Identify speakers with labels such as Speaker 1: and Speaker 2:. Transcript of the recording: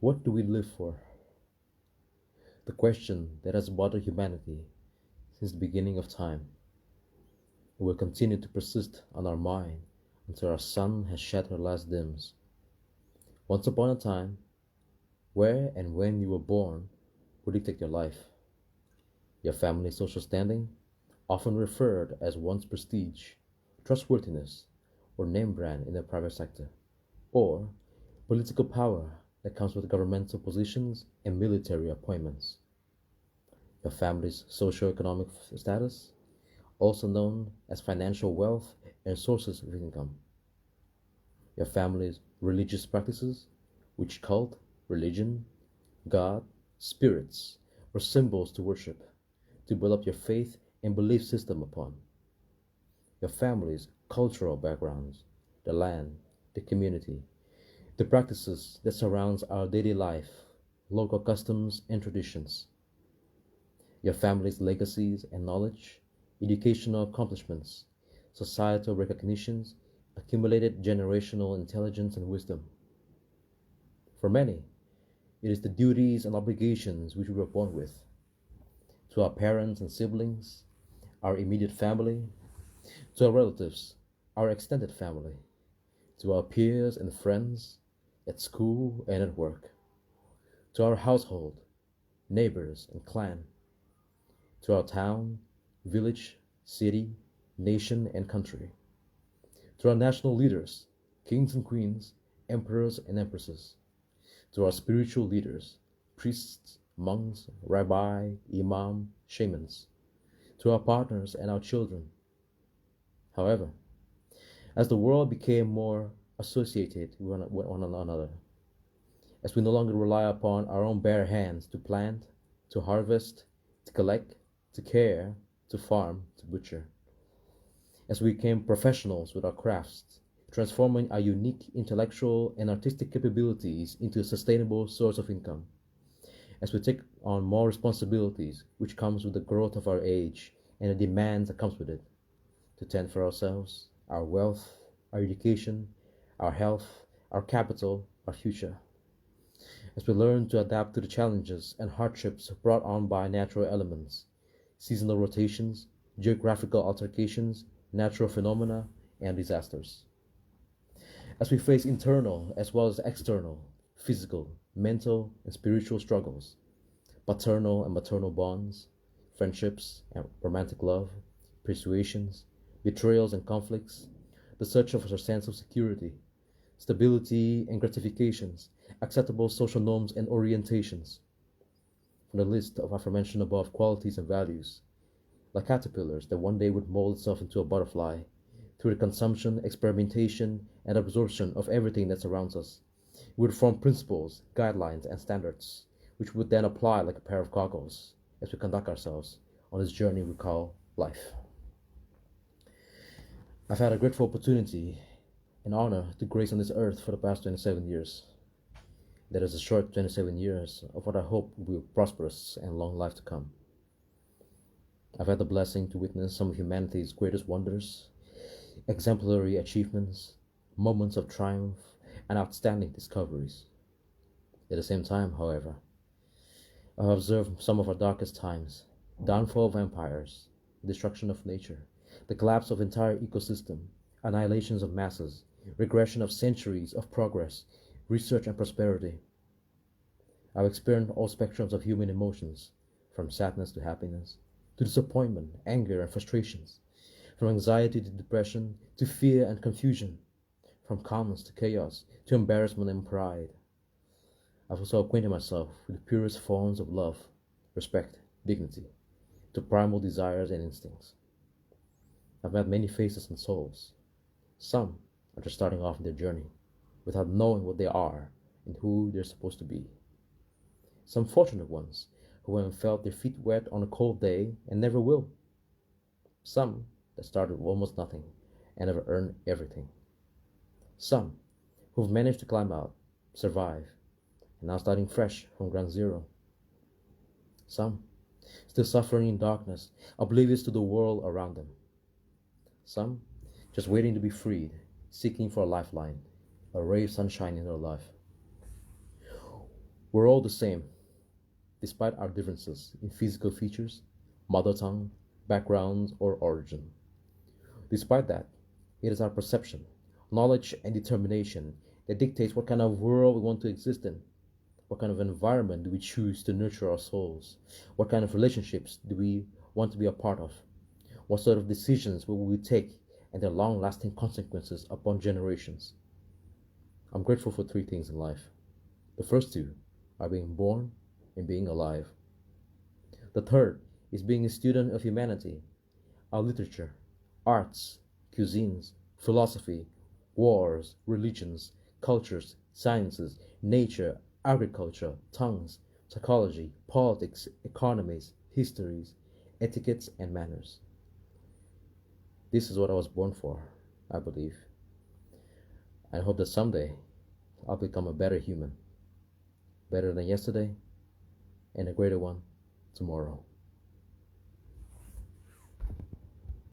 Speaker 1: What do we live for? The question that has bothered humanity since the beginning of time will continue to persist on our mind until our sun has shed her last dims. Once upon a time, where and when you were born would dictate your life. Your family's social standing, often referred as one's prestige, trustworthiness, or name brand in the private sector, or political power that comes with governmental positions and military appointments. Your family's socio-economic status, also known as financial wealth and sources of income. Your family's religious practices, which cult, religion, God, spirits, or symbols to worship, to build up your faith and belief system upon. Your family's cultural backgrounds, the land, the community, the practices that surrounds our daily life, local customs and traditions. Your family's legacies and knowledge, educational accomplishments, societal recognitions, accumulated generational intelligence and wisdom. For many, it is the duties and obligations which we were born with. To our parents and siblings, our immediate family, to our relatives, our extended family, to our peers and friends, at school and at work, to our household, neighbors and clan, to our town, village, city, nation and country, to our national leaders, kings and queens, emperors and empresses, to our spiritual leaders, priests, monks, rabbi, imam, shamans, to our partners and our children. However, as the world became more associated with one another, as we no longer rely upon our own bare hands to plant, to harvest, to collect, to care, to farm, to butcher, as we became professionals with our crafts, transforming our unique intellectual and artistic capabilities into a sustainable source of income, as we take on more responsibilities which comes with the growth of our age and the demands that comes with it, to tend for ourselves, our wealth, our education, our health, our capital, our future. As we learn to adapt to the challenges and hardships brought on by natural elements, seasonal rotations, geographical altercations, natural phenomena, and disasters. As we face internal as well as external, physical, mental, and spiritual struggles, paternal and maternal bonds, friendships and romantic love, persuasions, betrayals and conflicts, the search of a sense of security, stability and gratifications, acceptable social norms and orientations. From the list of aforementioned above qualities and values, like caterpillars that one day would mold itself into a butterfly, through the consumption, experimentation, and absorption of everything that surrounds us, we would form principles, guidelines, and standards, which would then apply like a pair of goggles as we conduct ourselves on this journey we call life. I've had a grateful opportunity and honor to grace on this earth for the past 27 years. That is a short 27 years of what I hope will be a prosperous and long life to come. I've had the blessing to witness some of humanity's greatest wonders, exemplary achievements, moments of triumph, and outstanding discoveries. At the same time, however, I've observed some of our darkest times, downfall of empires, destruction of nature, the collapse of entire ecosystem, annihilations of masses, regression of centuries of progress, research and prosperity. I've experienced all spectrums of human emotions, from sadness to happiness, to disappointment, anger and frustrations, from anxiety to depression, to fear and confusion, from calmness to chaos, to embarrassment and pride. I've also acquainted myself with the purest forms of love, respect, dignity, to primal desires and instincts. I've met many faces and souls. Some are just starting off their journey without knowing what they are and who they're supposed to be. Some fortunate ones who haven't felt their feet wet on a cold day and never will. Some that started with almost nothing and have earned everything. Some who've managed to climb out, survive, and now starting fresh from ground zero. Some still suffering in darkness, oblivious to the world around them. Some just waiting to be freed, seeking for a lifeline, a ray of sunshine in their life. We're all the same, despite our differences in physical features, mother tongue, backgrounds, or origin. Despite that, it is our perception, knowledge, and determination that dictates what kind of world we want to exist in. What kind of environment do we choose to nurture our souls? What kind of relationships do we want to be a part of? What sort of decisions will we take and their long lasting consequences upon generations? I'm grateful for three things in life. The first two are being born and being alive. The third is being a student of humanity, our literature, arts, cuisines, philosophy, wars, religions, cultures, sciences, nature, agriculture, tongues, psychology, politics, economies, histories, etiquettes, and manners. This is what I was born for, I believe. I hope that someday I'll become a better human, better than yesterday, and a greater one tomorrow.